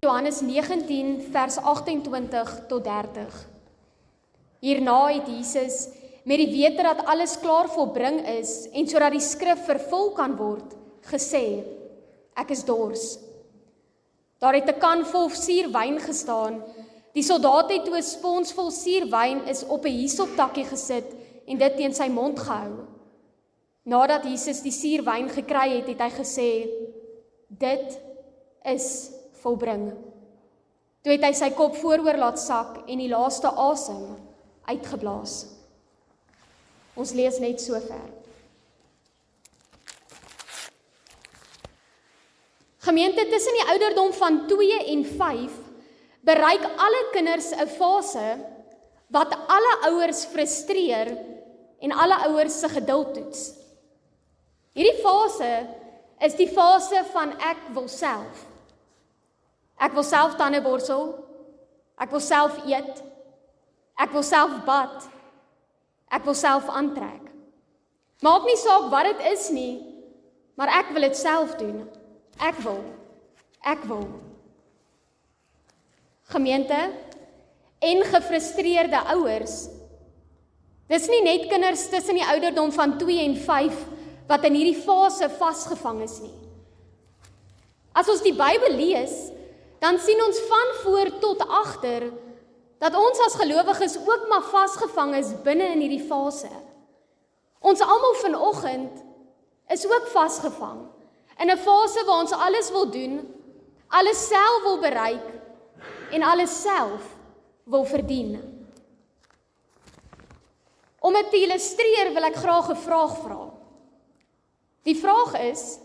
Johannes 19 vers 28 tot 30. Hierna het Jesus met die wete dat alles klaar volbring is en sodat die skrif vervul kan word, gesê: Ek is dors. Daar het 'n kan vol suurwyn gestaan. Die soldaat het toe 'n spons vol suurwyn is op 'n hisoptakkie gesit en dit teen sy mond gehou. Nadat Jesus die suurwyn gekry het, het hy gesê: Dit is volbring. Toe het hy sy kop vooroor laat sak en die laaste asem uitgeblaas. Ons lees net so ver. Gemeente, tussen die ouderdom van 2 en 5 bereik alle kinders 'n fase wat alle ouers frustreer en alle ouers se geduld toets. Hierdie fase is die fase van ek wil self. Ek wil self tande borsel, ek wil self eet, ek wil self bad, ek wil self aantrek. Maak nie saak wat dit is nie, maar ek wil dit self doen. Ek wil. Gemeente en gefrustreerde ouers. Dis nie net kinders tussen die ouderdom van 2 en 5 wat in hierdie fase vasgevang is nie. As ons die Bybel lees, dan sien ons van voor tot agter dat ons as gelowiges ook maar vasgevang is binne in hierdie fase. Ons almal vanoggend is ook vasgevang in 'n fase waar ons alles wil doen, alles self wil bereik en alles self wil verdien. Om dit te illustreer wil ek graag 'n vraag vra. Die vraag is: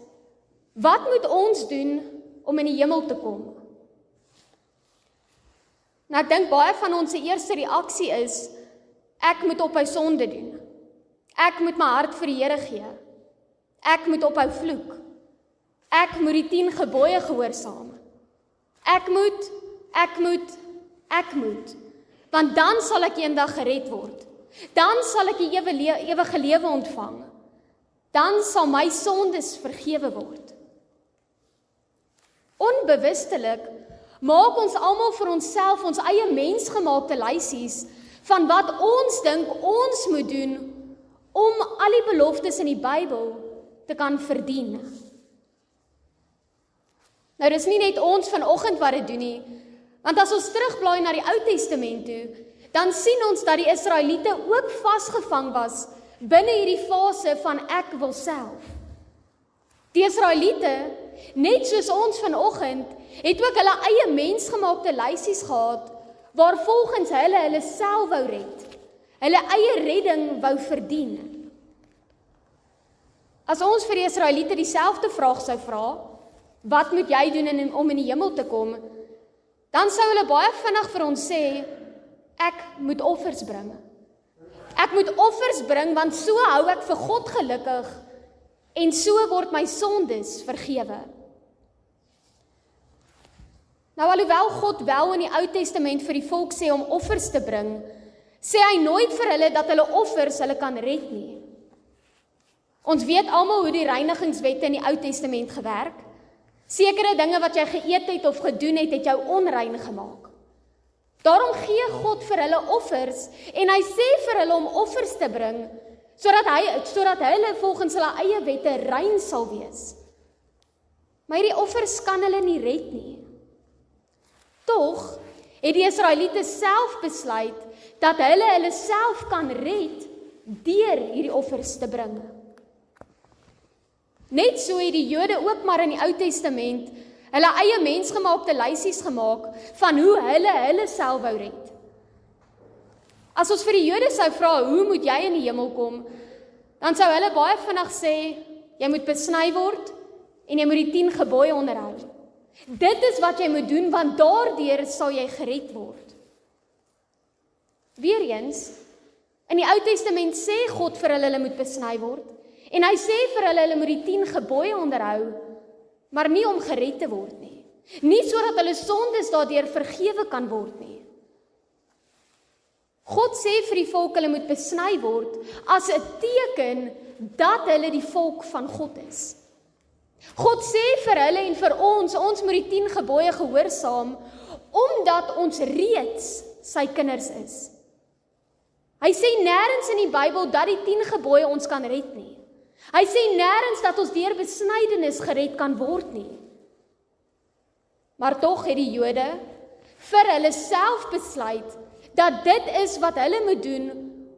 wat moet ons doen om in die hemel te kom? Nou ek dink baie van ons se eerste reaksie is: ek moet ophou sonde doen. Ek moet my hart vir die Here gee. Ek moet ophou vloek. Ek moet die 10 gebooie gehoorsaam. Ek moet. Want dan sal ek eendag gered word. Dan sal ek die ewige lewe ontvang. Dan sal my sondes vergewe word. Onbewustelik maak ons almal vir onsself ons eie mensgemaakte lysies van wat ons dink ons moet doen om al die beloftes in die Bybel te kan verdien. Nou dis nie net ons vanoggend wat dit doen nie, want as ons terugblaai na die Ou Testament toe, dan sien ons dat die Israeliete ook vasgevang was binne hierdie fase van ek wil self. Die Israeliete, net soos ons vanoggend, het ook hulle eie mensgemaakte lysies gehad, waar volgens hulle self wou red, hulle eie redding wou verdien. As ons vir die Israeliete dieselfde vraag sou vra, wat moet jy doen om in die hemel te kom, dan sou hulle baie vinnig vir ons sê, ek moet offers bring. Ek moet offers bring, want so hou ek vir God gelukkig, en so word my sondes vergewe. Nou alhoewel God wel in die Ou Testament vir die volk sê om offers te bring, sê hy nooit vir hulle dat hulle offers hulle kan red nie. Ons weet almal hoe die reinigingswette in die Ou Testament gewerk. Sekere dinge wat jy geëet het of gedoen het jou onrein gemaak. Daarom gee God vir hulle offers en hy sê vir hulle om offers te bring, sodat hulle volgens hulle eie wette rein sal wees. Maar hierdie offers kan hulle nie red nie. Tog het die Israeliete self besluit dat hulle self kan red deur hierdie offers te bring. Net so het die Jode ook maar in die Ou Testament hulle eie mensgemaakte lysies gemaak van hoe hulle self wou red. As ons vir die Jode sou vra, hoe moet jy in die hemel kom, dan sou hulle baie vinnig sê, jy moet besny word en jy moet die 10 gebooie onderhou. Dit is wat jy moet doen, want daardeur sal jy gered word. Weereens, in die Ou Testament sê God vir hulle moet besny word, en hy sê vir hulle moet die 10 gebooie onderhou, maar nie om gered te word nie. Nie sodat hulle sondes daardeur vergewe kan word nie. God sê vir die volk hulle moet besny word as 'n teken dat hulle die volk van God is. God sê vir hulle en vir ons moet die 10 gebooie gehoorsaam, omdat ons reeds sy kinders is. Hy sê nêrens in die Bybel dat die 10 gebooie ons kan red nie. Hy sê nêrens dat ons deur besnydenis gered kan word nie. Maar tog het die Jode vir hulle self besluit dat dit is wat hulle moet doen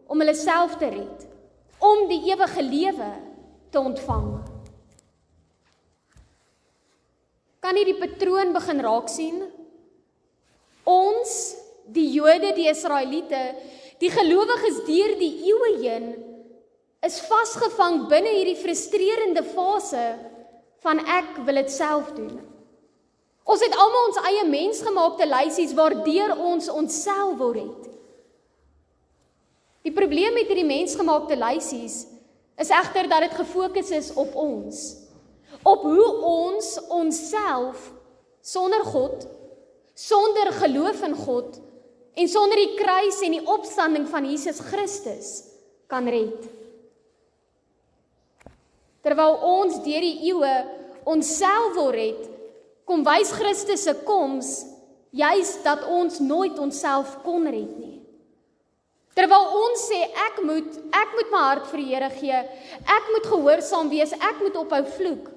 om hulle self te red, om die ewige lewe te ontvang. Kan jy die patroon begin raak sien? Ons, die Jode, die Israeliete, die gelowiges deur die eeue heen, is vasgevang binne hierdie frustrerende fase van ek wil dit self doen. Ons het almal ons eie mensgemaakte lysies waardeur ons onsself wil red. Die probleem met hierdie mensgemaakte lysies is egter dat dit gefokus is op ons. Op hoe ons onsself sonder God, sonder geloof in God en sonder die kruis en die opstanding van Jesus Christus kan red. Terwyl ons deur die eeue onsself wil red, kom wys Christus se koms juis dat ons nooit onsself kon red nie. Terwyl ons sê ek moet my hart vir die Here gee, ek moet gehoorsaam wees, ek moet ophou vloek,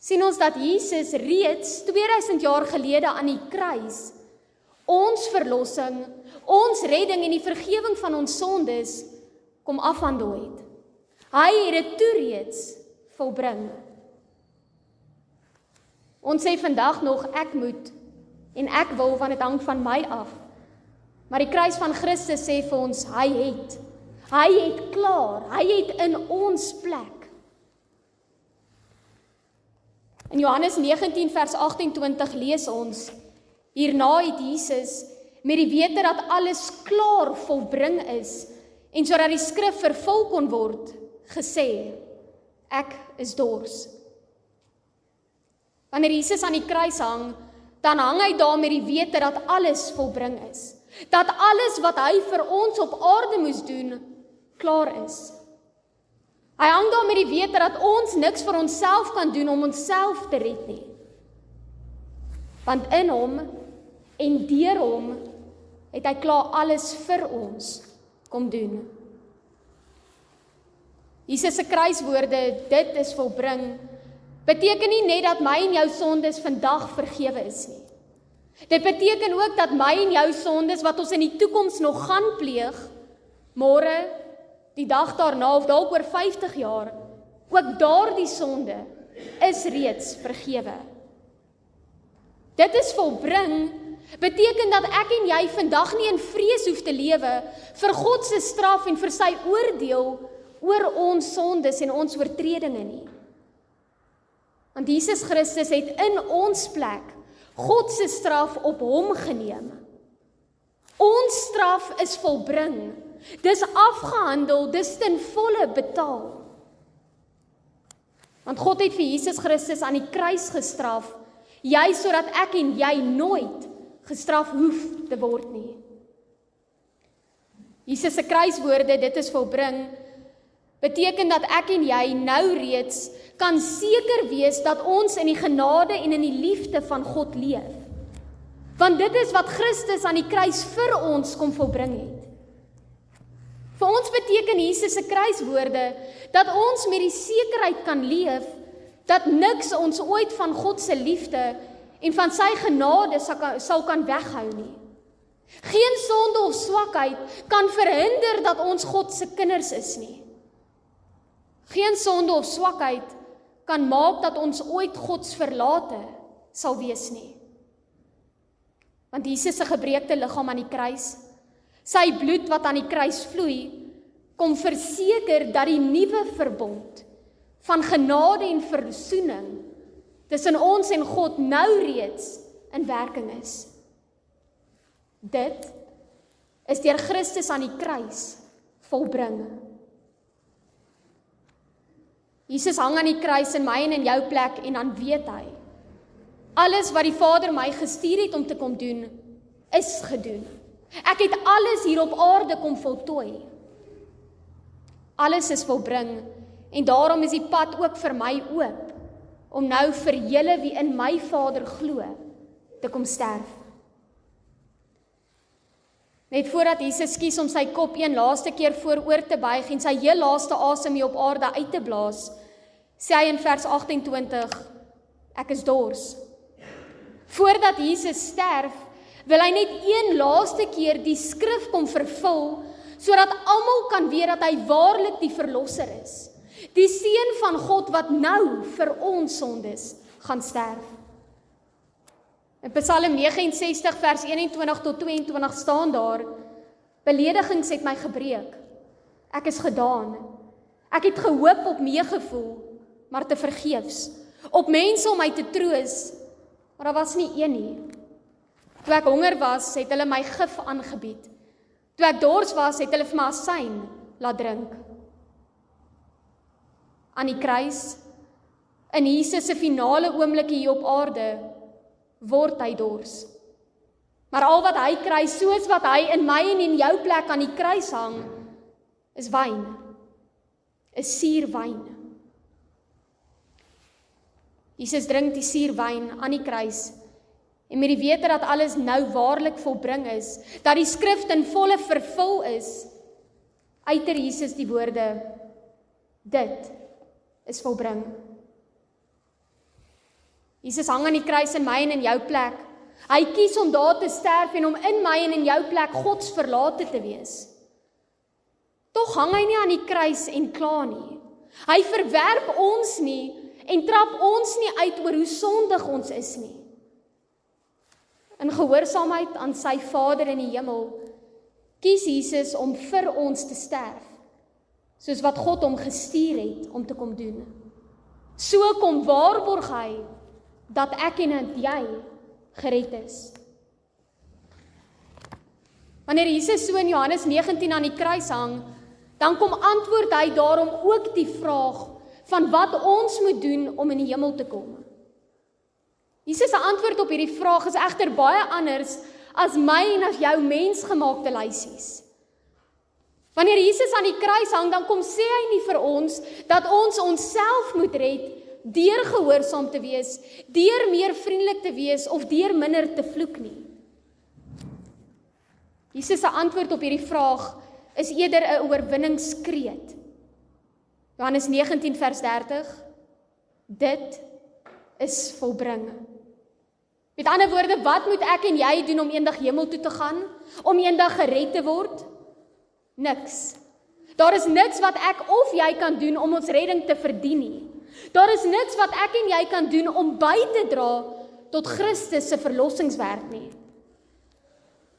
sien ons dat Jesus reeds 2000 jaar gelede aan die kruis ons verlossing, ons redding en die vergewing van ons sondes kom afhandel het. Hy het dit toe reeds volbring. Ons sê vandag nog ek moet en ek wil, want dit hang van my af. Maar die kruis van Christus sê vir ons, hy het klaar, hy het in ons plek. In Johannes 19 vers 28 lees ons, hierna het Jesus met die wete dat alles klaar volbring is en sodat die skrif vervul kon word, gesê, ek is dors. Wanneer Jesus aan die kruis hang, dan hang hy daar met die wete dat alles volbring is. Dat alles wat hy vir ons op aarde moes doen, klaar is. Hy hang daar met die wete dat ons niks vir onsself kan doen om onsself te red nie. Want in hom en deur hom het hy klaar alles vir ons kom doen. Jesus se kruiswoorde, dit is volbring, beteken nie net dat my en jou sondes vandag vergewe is nie. Dit beteken ook dat my en jou sondes wat ons in die toekoms nog gaan pleeg, môre, die dag daarna of dalk oor 50 jaar, ook daardie sonde is reeds vergewe. Dit is volbring, beteken dat ek en jy vandag nie in vrees hoef te lewe vir God se straf en vir sy oordeel oor ons sondes en ons oortredinge nie. Want Jesus Christus het in ons plek God se straf op hom geneem. Ons straf is volbring. Dis afgehandel, dis ten volle betaal. Want God het vir Jesus Christus aan die kruis gestraf, juis sodat ek en jy nooit gestraf hoef te word nie. Jesus se kruiswoorde, dit is volbring, beteken dat ek en jy nou reeds kan seker wees dat ons in die genade en in die liefde van God leef. Want dit is wat Christus aan die kruis vir ons kom volbring het. Vir ons beteken Jesus se kruiswoorde dat ons met die sekerheid kan leef dat niks ons ooit van God se liefde en van sy genade sal kan weghou nie. Geen sonde of swakheid kan verhinder dat ons God se kinders is nie. Geen sonde of swakheid kan maak dat ons ooit Gods verlate sal wees nie. Want Jesus se gebreekte liggaam aan die kruis, sy bloed wat aan die kruis vloei, kom verseker dat die nuwe verbond van genade en versoening tussen ons en God nou reeds in werking is. Dit is deur Christus aan die kruis volbring. Jesus hang aan die kruis in my en in jou plek en dan weet hy, alles wat die Vader my gestuur het om te kom doen, is gedoen. Ek het alles hier op aarde kom voltooi. Alles is volbring en daarom is die pad ook vir my oop om nou vir julle wie in my Vader glo, te kom sterf. Net voordat Jesus kies om sy kop een laaste keer vooroor te buig en sy heel laaste asem hier op aarde uit te blaas, sê hy in vers 28, ek is dors. Voordat Jesus sterf, wil hy net een laaste keer die skrif kom vervul, sodat almal kan weet dat hy waarlik die verlosser is. Die seun van God wat nou vir ons sondes gaan sterf. In Psalm 69 vers 21 tot 22 staan daar, beledigings het my gebreek, ek is gedaan, ek het gehoop op meegevoel, maar te vergeefs, op mense om my te troos, maar daar was nie een nie. Toe ek honger was, het hulle my gif aangebied, toe ek dors was, het hulle vir my asyn laat drink. Aan die kruis, in Jesus se finale oomblik hier op aarde, word hy dors. Maar al wat hy kry, soos wat hy in my en in jou plek aan die kruis hang, is wyn, is suurwyn. Jesus drink die suurwyn aan die kruis, en met die wete dat alles nou waarlik volbring is, dat die skrif in volle vervul is, uiter Jesus die woorde, dit is volbring. Jesus hang aan die kruis in my en in jou plek. Hy kies om daar te sterf en om in my en in jou plek Gods verlate te wees. Tog hang hy nie aan die kruis en kla nie. Hy verwerp ons nie en trap ons nie uit oor hoe sondig ons is nie. In gehoorsaamheid aan sy Vader in die hemel, kies Jesus om vir ons te sterf, soos wat God hom gestuur het om te kom doen. So kom waarborg hy, dat ek en jy gered is. Wanneer Jesus so in Johannes 19 aan die kruis hang, dan kom antwoord hy daarom ook die vraag van wat ons moet doen om in die hemel te kom. Jesus se antwoord op hierdie vraag is egter baie anders as my en as jou mensgemaakte lysies. Wanneer Jesus aan die kruis hang, dan kom sê hy nie vir ons dat ons onsself moet red deur gehoorsaam te wees, deur meer vriendelik te wees of deur minder te vloek nie. Jesus se antwoord op hierdie vraag is eerder 'n oorwinningskreet. Johannes 19 vers 30, dit is volbring. Met ander woorde, wat moet ek en jy doen om eendag hemel toe te gaan? Om eendag gered te word? Niks. Daar is niks wat ek of jy kan doen om ons redding te verdien nie. Daar is niks wat ek en jy kan doen om by te dra tot Christus se verlossingswerk nie.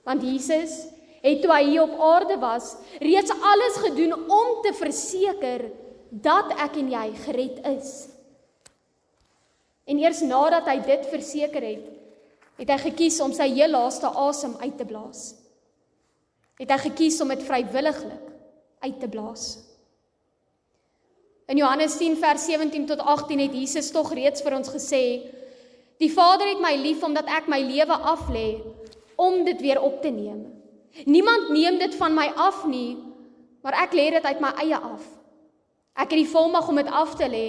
Want Jesus het toe hy hier op aarde was, reeds alles gedoen om te verseker dat ek en jy gered is. En eers nadat hy dit verseker het hy gekies om sy heel laaste asem uit te blaas. Het hy gekies om dit vrywilliglik uit te blaas. In Johannes 10 vers 17 tot 18 het Jesus tog reeds vir ons gesê, die Vader het my lief omdat ek my lewe aflê om dit weer op te neem. Niemand neem dit van my af nie, maar ek lê dit uit my eie af. Ek het die volmag om dit af te lê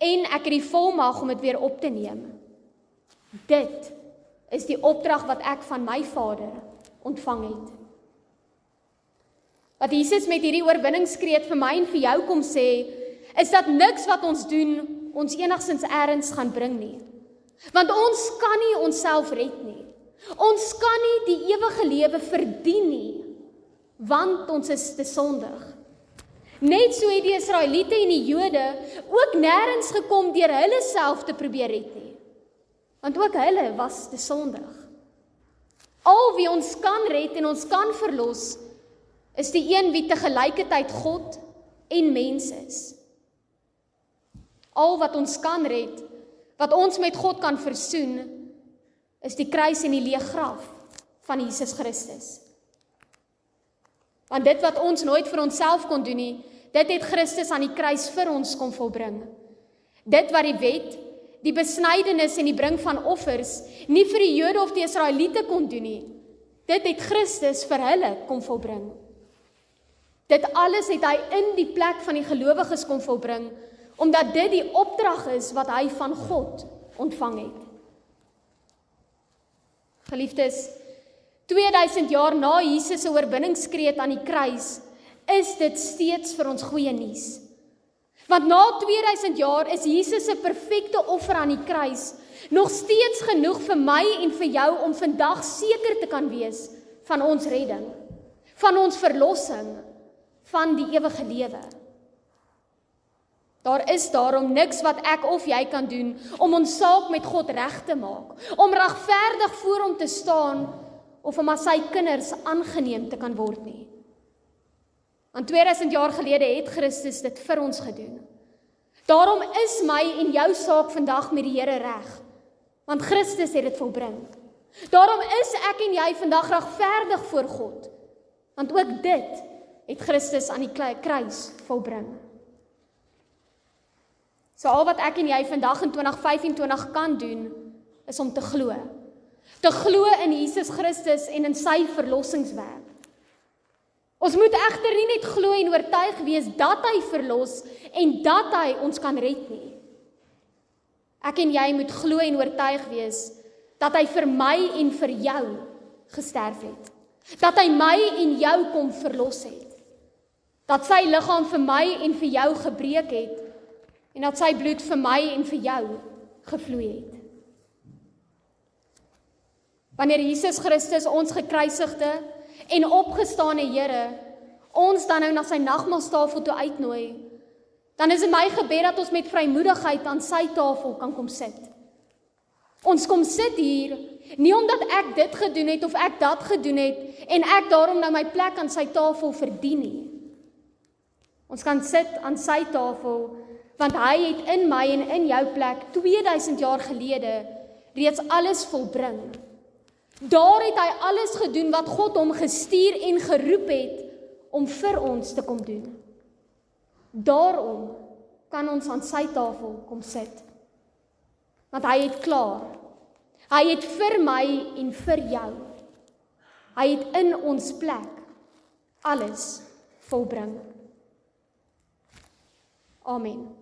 en ek het die volmag om dit weer op te neem. Dit is die opdrag wat ek van my Vader ontvang het. Wat Jesus met hierdie oorwinningskreet vir my en vir jou kom sê, is dat niks wat ons doen, ons enigstens ergens gaan bring nie. Want ons kan nie onsself red nie. Ons kan nie die ewige lewe verdien nie, want ons is te sondig. Net so het die Israeliete en die Jode ook nêrens gekom deur hulle self te probeer red nie. Want ook hulle was te sondig. Al wie ons kan red en ons kan verlos, is die een wie tegelykertyd God en mens is. Al wat ons kan red, wat ons met God kan versoen, is die kruis en die leë graf van Jesus Christus. Want dit wat ons nooit vir onsself kon doen nie, dit het Christus aan die kruis vir ons kom volbring. Dit wat die wet, die besnydenis en die bring van offers, nie vir die Jode of die Israeliete kon doen nie, dit het Christus vir hulle kom volbring. Dit alles het hy in die plek van die gelowiges kom volbring, omdat dit die opdrag is wat hy van God ontvang het. Geliefdes, 2000 jaar na Jesus se oorwinningskreet aan die kruis, is dit steeds vir ons goeie nuus. Want na 2000 jaar is Jesus se perfekte offer aan die kruis nog steeds genoeg vir my en vir jou om vandag seker te kan wees van ons redding, van ons verlossing, van die ewige lewe. Daar is daarom niks wat ek of jy kan doen om ons saak met God reg te maak, om regverdig voor hom te staan of om as sy kinders aangeneem te kan word nie. Want 2000 jaar gelede het Christus dit vir ons gedoen. Daarom is my en jou saak vandag met die Here reg, want Christus het dit volbring. Daarom is ek en jy vandag regverdig voor God, want ook dit het Christus aan die kruis volbring. So al wat ek en jy vandag in 2025 kan doen, is om te glo. Te glo in Jesus Christus en in sy verlossingswerk. Ons moet egter nie net glo en oortuig wees dat hy verlos en dat hy ons kan red nie. Ek en jy moet glo en oortuig wees dat hy vir my en vir jou gesterf het. Dat hy my en jou kom verlos het. Dat sy liggaam vir my en vir jou gebreek het en dat sy bloed vir my en vir jou gevloei het. Wanneer Jesus Christus ons gekruisigde en opgestane Here, ons dan nou na sy nagmaalstafel toe uitnooi, dan is dit my gebed dat ons met vrymoedigheid aan sy tafel kan kom sit. Ons kom sit hier, nie omdat ek dit gedoen het of ek dat gedoen het, en ek daarom nou my plek aan sy tafel verdien nie. Ons kan sit aan sy tafel, want hy het in my en in jou plek 2000 jaar gelede reeds alles volbring. Daar het hy alles gedoen wat God hom gestuur en geroep het om vir ons te kom doen. Daarom kan ons aan sy tafel kom sit. Want hy het klaar. Hy het vir my en vir jou. Hy het in ons plek alles volbring. Amen.